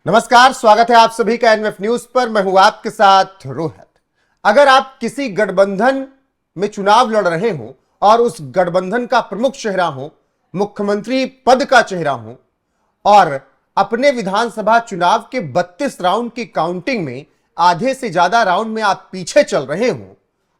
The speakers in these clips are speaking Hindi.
नमस्कार, स्वागत है आप सभी का एनएफ न्यूज पर। मैं हूं आपके साथ रोहित। अगर आप किसी गठबंधन में चुनाव लड़ रहे हो और उस गठबंधन का प्रमुख चेहरा हो, मुख्यमंत्री पद का चेहरा हो और अपने विधानसभा चुनाव के 32 राउंड की काउंटिंग में आधे से ज्यादा राउंड में आप पीछे चल रहे हो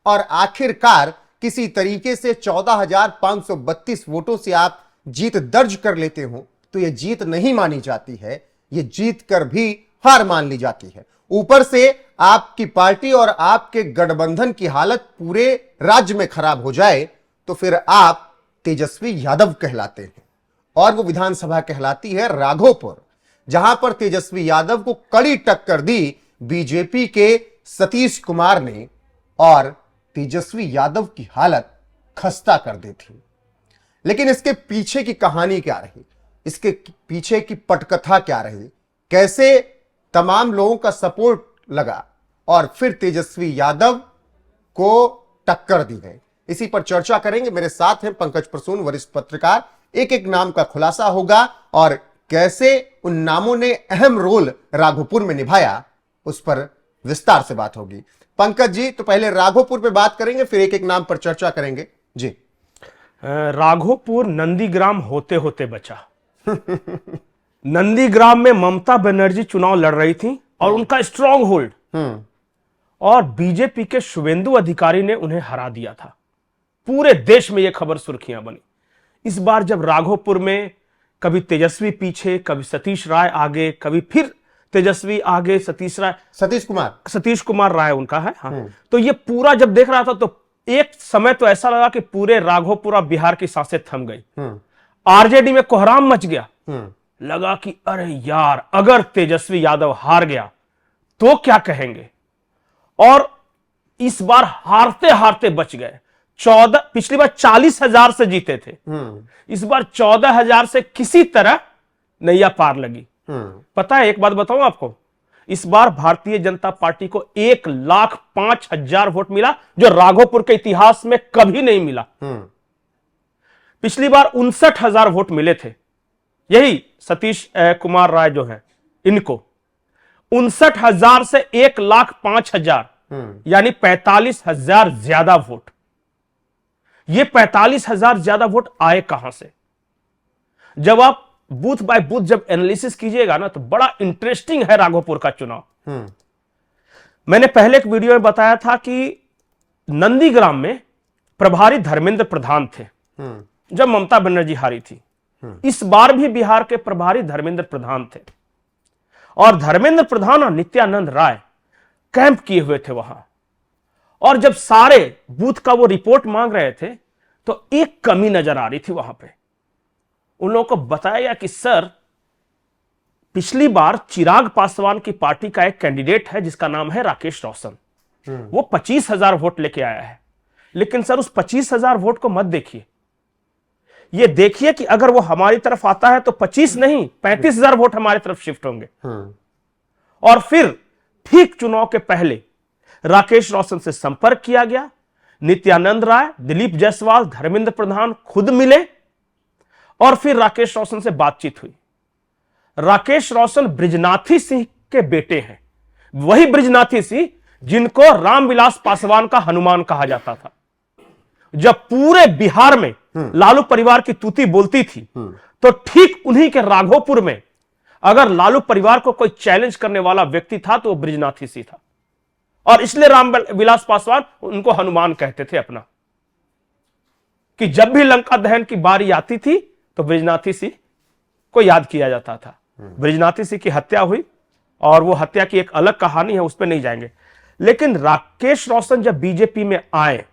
और आखिरकार किसी तरीके से 14,532 वोटों से आप जीत दर्ज कर लेते हो, तो यह जीत नहीं मानी जाती है, ये जीत कर भी हार मान ली जाती है। ऊपर से आपकी पार्टी और आपके गठबंधन की हालत पूरे राज्य में खराब हो जाए तो फिर आप तेजस्वी यादव कहलाते हैं। और वो विधानसभा कहलाती है राघोपुर, जहां पर तेजस्वी यादव को कड़ी टक्कर दी बीजेपी के सतीश कुमार ने और तेजस्वी यादव की हालत खस्ता कर दी थी। लेकिन इसके पीछे की कहानी क्या रही, इसके पीछे की पटकथा क्या रही, कैसे तमाम लोगों का सपोर्ट लगा और फिर तेजस्वी यादव को टक्कर दी गई, इसी पर चर्चा करेंगे। मेरे साथ हैं पंकज प्रसून, वरिष्ठ पत्रकार। एक एक नाम का खुलासा होगा और कैसे उन नामों ने अहम रोल राघोपुर में निभाया, उस पर विस्तार से बात होगी। पंकज जी, तो पहले राघोपुर पे बात करेंगे, फिर एक एक नाम पर चर्चा करेंगे जी। राघोपुर नंदीग्राम होते होते बचा। नंदीग्राम में ममता बनर्जी चुनाव लड़ रही थी और उनका स्ट्रांग होल्ड और बीजेपी के शुभेंदु अधिकारी ने उन्हें हरा दिया था। पूरे देश में यह खबर सुर्खियां बनी। इस बार जब राघोपुर में कभी तेजस्वी पीछे, कभी सतीश राय आगे, कभी फिर तेजस्वी आगे, सतीश कुमार राय उनका है। हाँ। तो ये पूरा जब देख रहा था तो एक समय तो ऐसा लगा कि पूरे राघोपुर और बिहार की सांसें थम गई। आरजेडी में कोहराम मच गया। लगा कि अरे यार, अगर तेजस्वी यादव हार गया तो क्या कहेंगे। और इस बार हारते हारते बच गए। पिछली बार 40,000 से जीते थे, इस बार 14,000 से किसी तरह नैया पार लगी। पता है, एक बात बताऊं आपको, इस बार भारतीय जनता पार्टी को 1,05,000 वोट मिला, जो राघोपुर के इतिहास में कभी नहीं मिला। पिछली बार 59,000 वोट मिले थे। यही सतीश कुमार राय जो हैं, इनको 59,000 से 1,05,000 यानी 45,000 ज्यादा वोट। ये 45,000 ज्यादा वोट आए कहां से? जब आप बूथ बाय बूथ जब एनालिसिस कीजिएगा ना, तो बड़ा इंटरेस्टिंग है राघोपुर का चुनाव। मैंने पहले एक वीडियो में बताया था कि नंदीग्राम में प्रभारी धर्मेंद्र प्रधान थे जब ममता बनर्जी हारी थी। इस बार भी बिहार के प्रभारी धर्मेंद्र प्रधान थे और धर्मेंद्र प्रधान और नित्यानंद राय कैंप किए हुए थे वहां। और जब सारे बूथ का वो रिपोर्ट मांग रहे थे तो एक कमी नजर आ रही थी वहां पे। उन लोगों को बताया गया कि सर, पिछली बार चिराग पासवान की पार्टी का एक कैंडिडेट है जिसका नाम है राकेश रोशन, वो 25,000 वोट लेके आया है। लेकिन सर, उस 25,000 वोट को मत देखिए, ये देखिए कि अगर वो हमारी तरफ आता है तो 25 नहीं 35,000 वोट हमारी तरफ शिफ्ट होंगे। और फिर ठीक चुनाव के पहले राकेश रोशन से संपर्क किया गया। नित्यानंद राय, दिलीप जायसवाल, धर्मेंद्र प्रधान खुद मिले और फिर राकेश रोशन से बातचीत हुई। राकेश रोशन बृजनाथी सिंह के बेटे हैं, वही बृजनाथी सिंह जिनको रामविलास पासवान का हनुमान कहा जाता था। जब पूरे बिहार में लालू परिवार की तूती बोलती थी, तो ठीक उन्हीं के राघोपुर में अगर लालू परिवार को कोई चैलेंज करने वाला व्यक्ति था तो वो बृजनाथी सिंह था। और इसलिए रामविलास पासवान उनको हनुमान कहते थे अपना, कि जब भी लंका दहन की बारी आती थी तो बृजनाथी सिंह को याद किया जाता था। बृजनाथी सिंह की हत्या हुई और वो हत्या की एक अलग कहानी है, उस पर नहीं जाएंगे। लेकिन राकेश रोशन जब बीजेपी में आए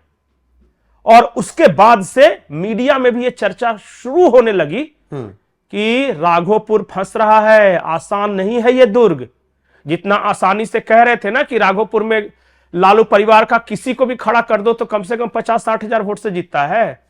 और उसके बाद से मीडिया में भी ये चर्चा शुरू होने लगी कि राघोपुर फंस रहा है, आसान नहीं है ये दुर्ग। जितना आसानी से कह रहे थे ना कि राघोपुर में लालू परिवार का किसी को भी खड़ा कर दो तो कम से कम 50-60,000 वोट से जीतता है।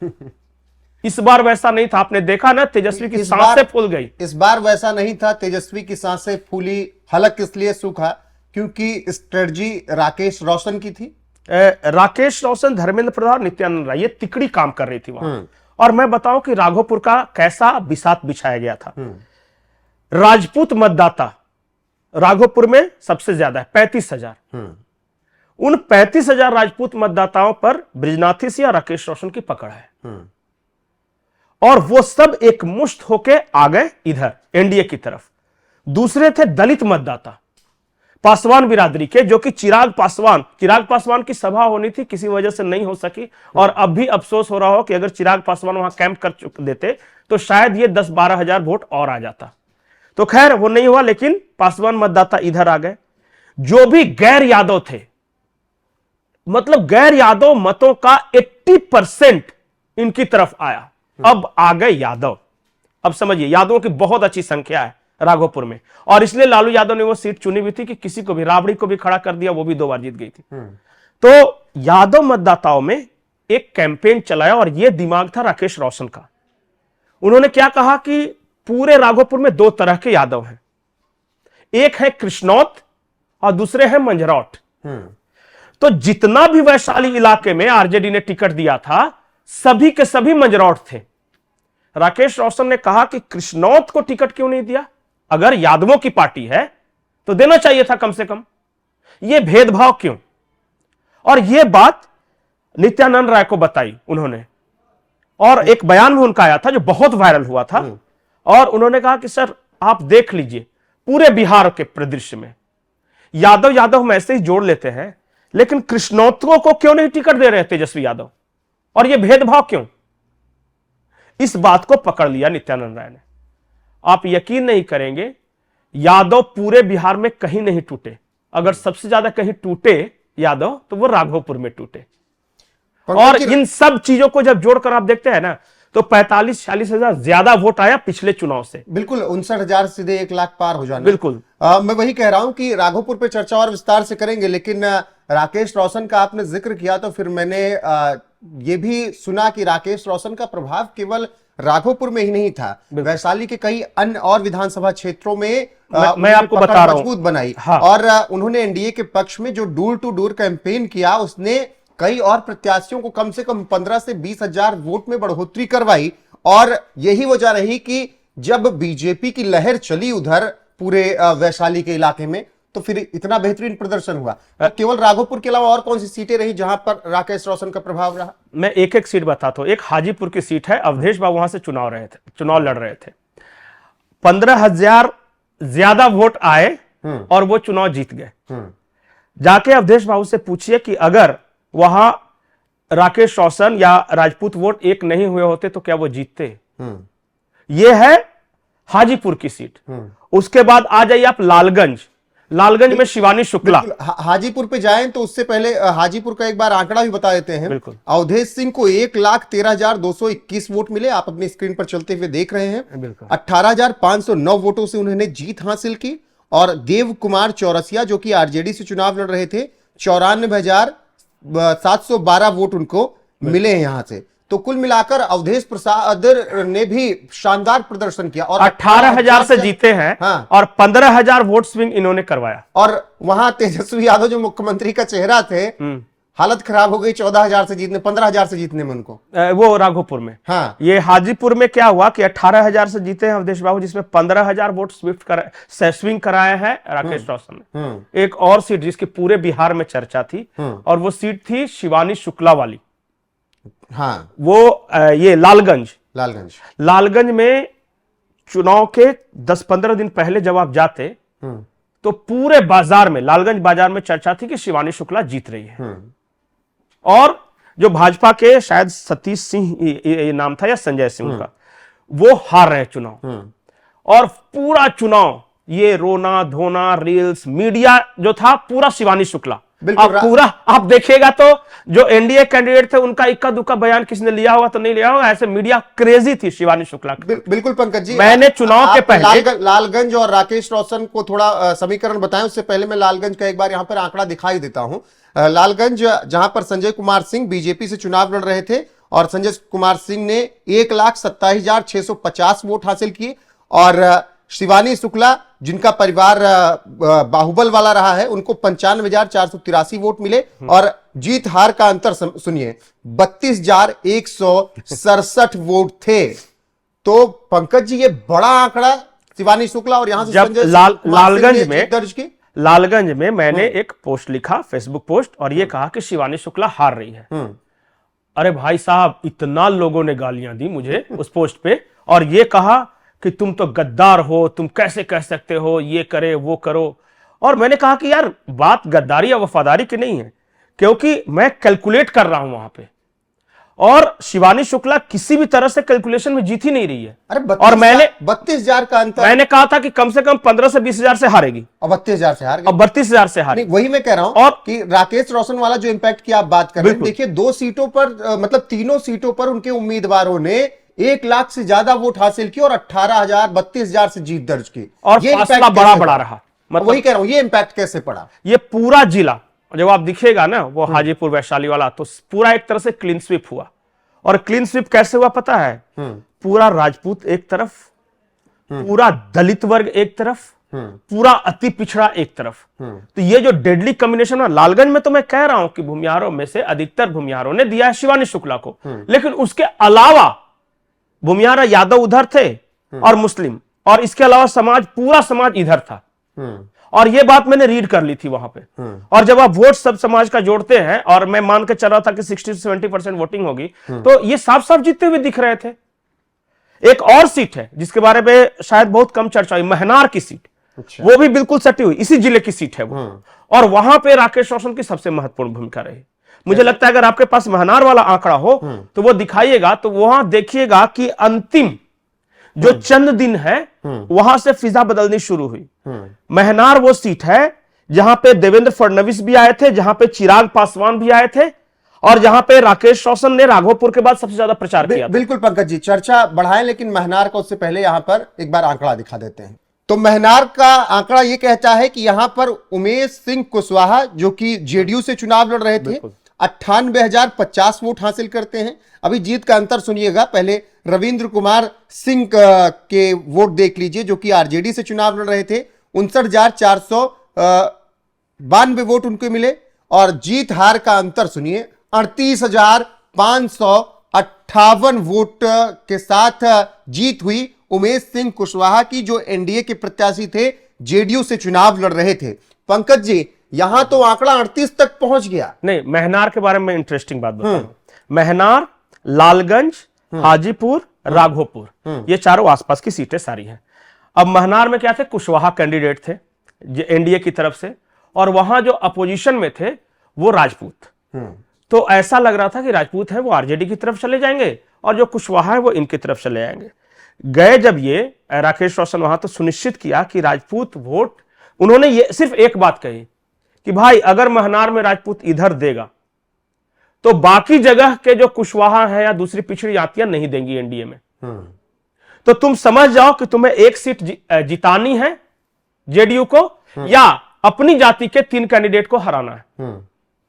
इस बार वैसा नहीं था। आपने देखा ना, तेजस्वी की सांसें फूल गई। इस बार वैसा नहीं था, तेजस्वी की सांसें फूली। हलक इसलिए सूखा क्योंकि स्ट्रेटजी राकेश रोशन की थी। राकेश रोशन, धर्मेंद्र प्रधान, नित्यानंद राय, ये तिकड़ी काम कर रही थी वहां। और मैं बताऊं कि राघोपुर का कैसा बिसात बिछाया गया था। राजपूत मतदाता राघोपुर में सबसे ज्यादा है 35,000। उन 35,000 राजपूत मतदाताओं पर बृजनाथी सिंह या राकेश रोशन की पकड़ है और वो सब एक मुश्त होके आ गए इधर एनडीए की तरफ। दूसरे थे दलित मतदाता पासवान बिरादरी के, जो कि चिराग पासवान की सभा होनी थी, किसी वजह से नहीं हो सकी। और अब भी अफसोस हो रहा हो कि अगर चिराग पासवान वहां कैंप कर देते तो शायद ये 10-12 हजार वोट और आ जाता। तो खैर वो नहीं हुआ, लेकिन पासवान मतदाता इधर आ गए। जो भी गैर यादव थे, मतलब गैर यादव मतों का 80% इनकी तरफ आया। अब आ गए यादव। अब समझिए यादवों की बहुत अच्छी संख्या है राघोपुर में, और इसलिए लालू यादव ने वो सीट चुनी भी थी कि किसी को भी, राबड़ी को भी खड़ा कर दिया, वो भी 2 बार जीत गई थी। तो यादव मतदाताओं में एक कैंपेन चलाया और यह दिमाग था राकेश रोशन का। उन्होंने क्या कहा कि पूरे राघोपुर में 2 तरह के यादव हैं, एक है कृष्णौत और दूसरे हैं मंझरौट। तो जितना भी वैशाली इलाके में आरजेडी ने टिकट दिया था, सभी के सभी मंझरौट थे। राकेश रोशन ने कहा कि कृष्णौत को टिकट क्यों नहीं दिया? अगर यादवों की पार्टी है तो देना चाहिए था कम से कम, यह भेदभाव क्यों? और यह बात नित्यानंद राय को बताई उन्होंने, और एक बयान भी उनका आया था जो बहुत वायरल हुआ था। और उन्होंने कहा कि सर आप देख लीजिए पूरे बिहार के परिदृश्य में यादव हम ऐसे ही जोड़ लेते हैं, लेकिन कृष्णौतों को क्यों नहीं टिकट दे रहे तेजस्वी यादव, और यह भेदभाव क्यों? इस बात को पकड़ लिया नित्यानंद राय ने। आप यकीन नहीं करेंगे, यादव पूरे बिहार में कहीं नहीं टूटे। अगर सबसे ज्यादा कहीं टूटे यादव तो वो राघोपुर में टूटे। और इन सब चीजों को जब जोड़कर आप देखते हैं ना, तो 45-46 हजार ज्यादा वोट आया पिछले चुनाव से। बिल्कुल 59,000 सीधे 1 लाख पार हो जाना। बिल्कुल मैं वही कह रहा हूं कि राघोपुर पे चर्चा और विस्तार से करेंगे, लेकिन राकेश रोशन का आपने जिक्र किया तो फिर मैंने ये भी सुना कि राकेश रोशन का प्रभाव केवल राघोपुर में ही नहीं था, वैशाली के कई अन्य और विधानसभा क्षेत्रों में मैं आपको बता रहा हूं मजबूत बनाई। हाँ। और उन्होंने एनडीए के पक्ष में जो डोर टू डोर कैंपेन किया, उसने कई और प्रत्याशियों को कम से कम 15 से 20 हजार वोट में बढ़ोतरी करवाई। और यही वजह रही कि जब बीजेपी की लहर चली उधर पूरे वैशाली के इलाके में, तो फिर इतना बेहतरीन प्रदर्शन हुआ। तो केवल राघोपुर के अलावा और कौन सी सीटें रही जहां पर राकेश रोशन का प्रभाव रहा? मैं एक एक सीट बताता हूं। एक हाजीपुर की सीट है, अवधेश बाबू वहां से चुनाव लड़ रहे थे। 15,000 ज्यादा वोट आए और वो चुनाव जीत गए। जाके अवधेश बाबू से पूछिए कि अगर वहां राकेश रोशन या राजपूत वोट एक नहीं हुए होते तो क्या वो जीतते? ये है हाजीपुर की सीट। उसके बाद आ जाइए आप लालगंज में शिवानी शुक्ला। हाजीपुर पे जाएं तो उससे पहले हाजीपुर का एक बार आंकड़ा भी बता देते हैं। बिल्कुल। अवधेश सिंह को 1,13,221 वोट मिले, आप अपनी स्क्रीन पर चलते हुए देख रहे हैं। 18,509 वोटों से उन्होंने जीत हासिल की। और देव कुमार चौरसिया जो कि आरजेडी से चुनाव लड़ रहे थे, 94,712 वोट उनको मिले हैं यहां से। तो कुल मिलाकर अवधेश प्रसाद ने भी शानदार प्रदर्शन किया और 18,000 से जीते हैं। हाँ। और 15,000 वोट स्विंग इन्होंने करवाया। और वहां तेजस्वी यादव जो मुख्यमंत्री का चेहरा थे, हालत खराब हो गई 14,000 से जीतने, 15,000 से जीतने में उनको। वो राघोपुर में। हाँ। ये हाजीपुर में क्या हुआ कि 18,000 से जीते हैं अवधेश बाबू, जिसमें 15,000 वोट स्विंग कराए हैं राकेश रोशन ने। एक और सीट जिसकी पूरे बिहार में चर्चा थी, और वो सीट थी शिवानी शुक्ला वाली। हाँ। वो ये लालगंज में चुनाव के 10-15 दिन पहले जब आप जाते तो पूरे बाजार में, लालगंज बाजार में चर्चा थी कि शिवानी शुक्ला जीत रही है। और जो भाजपा के शायद सतीश सिंह ये नाम था या संजय सिंह का, वो हार रहे चुनाव। और पूरा चुनाव ये रोना धोना, रील्स, मीडिया जो था पूरा शिवानी शुक्ला। आप देखिएगा तो जो एनडीए कैंडिडेट थे उनका इक्का दुक्का बयान किसने लिया होगा तो नहीं लिया होगा, ऐसे मीडिया क्रेजी थी शिवानी शुक्ला। बिल्कुल पंकज जी, मैंने चुनाव के पहले लालगंज और राकेश रोशन को थोड़ा समीकरण बताएं, उससे पहले मैं लालगंज का एक बार यहां पर आंकड़ा दिखाई देता हूं। लालगंज जहां पर संजय कुमार सिंह बीजेपी से चुनाव लड़ रहे थे, और संजय कुमार सिंह ने 1,27,650 वोट हासिल किए। और शिवानी शुक्ला जिनका परिवार बाहुबल वाला रहा है, उनको 95,483 वोट मिले। और जीत हार का अंतर सुनिए, 32,167 वोट थे। तो पंकज जी, ये बड़ा आंकड़ा शिवानी शुक्ला और यहां से जब संजय लालगंज सिंह ने में जीत दर्ज की। लालगंज में मैंने एक पोस्ट लिखा, फेसबुक पोस्ट, और ये कहा कि शिवानी शुक्ला हार रही है। अरे भाई साहब, इतना लोगों ने गालियां दी मुझे उस पोस्ट पे, और ये कहा कि तुम तो गद्दार हो, तुम कैसे कह सकते हो, ये करे वो करो। और मैंने कहा कि यार बात गद्दारी या वफादारी की नहीं है, क्योंकि मैं कैलकुलेट कर रहा हूं वहां पे, और शिवानी शुक्ला किसी भी तरह से कैलकुलेशन में जीत ही नहीं रही है। अरे और मैंने 32,000 का अंतर, मैंने कहा था कि कम से कम 15 से 20,000 से हारेगी, और 32,000 से हार गई। और 32,000 से हारी। वही मैं कह रहा हूं और कि राकेश रोशन वाला जो इंपैक्ट की आप बात कर रहे हैं, देखिए 2 सीटों पर मतलब तीनों सीटों पर उनके उम्मीदवारों ने 1 लाख से ज्यादा वोट हासिल किए और 18,000 32,000 से जीत दर्ज की, और ये फासला बड़ा रहा। मतलब वही कह रहा हूं, ये इंपैक्ट कैसे पड़ा? ये पूरा जिला जब आप दिखेगा ना वो हाजीपुर वैशाली वाला, तो पूरा एक तरह से क्लीन स्वीप हुआ। और क्लीन स्वीप कैसे हुआ पता है? पूरा राजपूत एक तरफ, पूरा दलित वर्ग एक तरफ, पूरा अति पिछड़ा एक तरफ। तो ये जो डेडली कॉम्बिनेशन है लालगंज में, तो मैं कह रहा हूं कि भूमिहारों में से अधिकतर भूमिहारों ने दिया है शिवानी शुक्ला को, लेकिन उसके अलावा भूमिहार यादव उधर थे और मुस्लिम, और इसके अलावा समाज, पूरा समाज इधर था। और ये बात मैंने रीड कर ली थी वहां पे। और जब आप वोट सब समाज का जोड़ते हैं, और मैं मान के चल रहा था कि 60 से 70% वोटिंग होगी, तो ये साफ साफ जीतते हुए दिख रहे थे। एक और सीट है जिसके बारे में शायद बहुत कम चर्चा हुई, महनार की सीट। अच्छा। वो भी बिल्कुल सटी हुई, इसी जिले की सीट है वो, और वहां पे राकेश रोशन की सबसे महत्वपूर्ण भूमिका रही। मुझे लगता है अगर आपके पास महनार वाला आंकड़ा हो तो वो दिखाइएगा, तो वहां देखिएगा कि अंतिम जो चंद दिन है वहां से फिजा बदलनी शुरू हुई। महनार वो सीट है जहां पे देवेंद्र फडणवीस भी आए थे, जहां पे चिराग पासवान भी आए थे, और जहां पे राकेश रोशन ने राघोपुर के बाद सबसे ज्यादा प्रचार किया था। बिल्कुल पंकज जी, चर्चा बढ़ाएं, लेकिन महनार का उससे पहले यहां पर एक बार आंकड़ा दिखा देते हैं। तो महनार का आंकड़ा यह कहता है कि यहां पर उमेश सिंह कुशवाहा, जो कि जेडीयू से चुनाव लड़ रहे थे, 98,050 वोट हासिल करते हैं। अभी जीत का अंतर सुनिएगा, पहले रविंद्र कुमार सिंह के वोट देख लीजिए, जो कि आरजेडी से चुनाव लड़ रहे थे। 59,492 वोट उनको मिले, और जीत हार का अंतर सुनिए, 38,558 वोट के साथ जीत हुई उमेश सिंह कुशवाहा की, जो एनडीए के प्रत्याशी थे, जेडीयू से चुनाव लड़ रहे थे। पंकज जी, यहां तो आंकड़ा 38 तक पहुंच गया। नहीं, महनार के बारे में इंटरेस्टिंग बात बताऊं। महनार, लालगंज, हाजीपुर, राघोपुर, ये चारों आसपास की सीटें सारी हैं। अब महनार में क्या थे? कुशवाहा कैंडिडेट थे एनडीए की तरफ से, और वहां जो अपोजिशन में थे वो राजपूत। तो ऐसा लग रहा था कि राजपूत है वो आरजेडी की तरफ चले जाएंगे, और जो कुशवाहा है वो इनकी तरफ चले जाएंगे। गए जब ये राकेश रोशन वहां, तो सुनिश्चित किया कि राजपूत वोट, उन्होंने ये सिर्फ एक बात कही कि भाई अगर महनार में राजपूत इधर देगा तो बाकी जगह के जो कुशवाहा है या दूसरी पिछड़ी जातियां नहीं देंगी एनडीए में। तो तुम समझ जाओ कि तुम्हें एक सीट जितानी है जेडीयू को, या अपनी जाति के 3 कैंडिडेट को हराना है।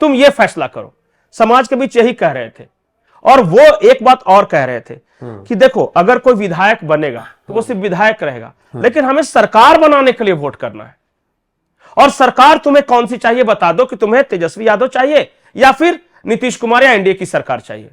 तुम ये फैसला करो। समाज के बीच यही कह रहे थे। और वो एक बात और कह रहे थे कि देखो, अगर कोई विधायक बनेगा तो वो सिर्फ विधायक रहेगा, लेकिन हमें सरकार बनाने के लिए वोट करना है। और सरकार तुम्हें कौन सी चाहिए बता दो, कि तुम्हें तेजस्वी यादव चाहिए या फिर नीतीश कुमार या एनडीए की सरकार चाहिए।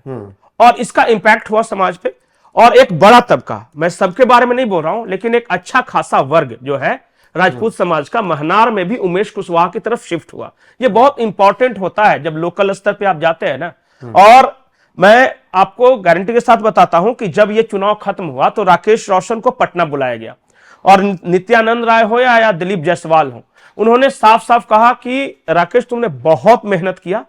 और इसका इंपैक्ट हुआ समाज पे। और एक बड़ा तबका, मैं सबके बारे में नहीं बोल रहा हूं, लेकिन एक अच्छा खासा वर्ग जो है राजपूत समाज का, महनार में भी उमेश कुशवाहा की तरफ शिफ्ट हुआ। ये बहुत इंपॉर्टेंट होता है जब लोकल स्तर पे आप जाते हैं ना। और मैं आपको गारंटी के साथ बताता हूं कि जब ये चुनाव खत्म हुआ तो राकेश रोशन को पटना बुलाया गया, और नित्यानंद राय हो या दिलीप जायसवाल हो, उन्होंने साफ साफ कहा कि राकेश, तुमने बहुत मेहनत किया,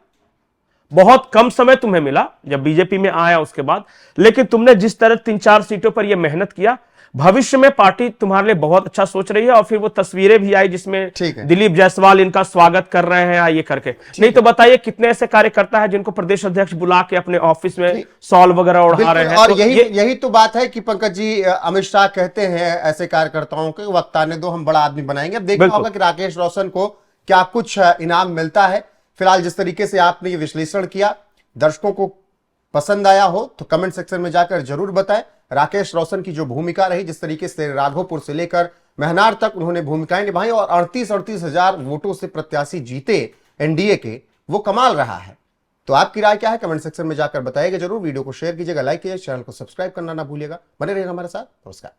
बहुत कम समय तुम्हें मिला जब बीजेपी में आया उसके बाद, लेकिन तुमने जिस तरह 3-4 सीटों पर यह मेहनत किया, भविष्य में पार्टी तुम्हारे लिए बहुत अच्छा सोच रही है। और फिर वो तस्वीरें भी आई जिसमें दिलीप जायसवाल इनका स्वागत कर रहे हैं ये करके। नहीं तो बताइए कितने ऐसे कार्यकर्ता है जिनको प्रदेश अध्यक्ष बुला के अपने ऑफिस में सॉल वगैरह उड़ा रहे हैं। और यही तो बात है कि पंकज जी, अमित शाह कहते हैं ऐसे कार्यकर्ताओं को वक्त आने दो, हम बड़ा आदमी बनाएंगे। अब देखना होगा कि राकेश रोशन को क्या कुछ इनाम मिलता है। फिलहाल जिस तरीके से आपने ये विश्लेषण किया, दर्शकों को पसंद आया हो तो कमेंट सेक्शन में जाकर जरूर बताएं। राकेश रोशन की जो भूमिका रही, जिस तरीके से राघोपुर से लेकर महनार तक उन्होंने भूमिकाएं निभाई और 38 हजार वोटों से प्रत्याशी जीते एनडीए के, वो कमाल रहा है। तो आपकी राय क्या है कमेंट सेक्शन में जाकर बताइएगा जरूर। वीडियो को शेयर कीजिएगा, लाइक कीजिएगा, चैनल को सब्सक्राइब करना ना भूलिएगा। बने रहिएगा हमारे साथ। नमस्कार।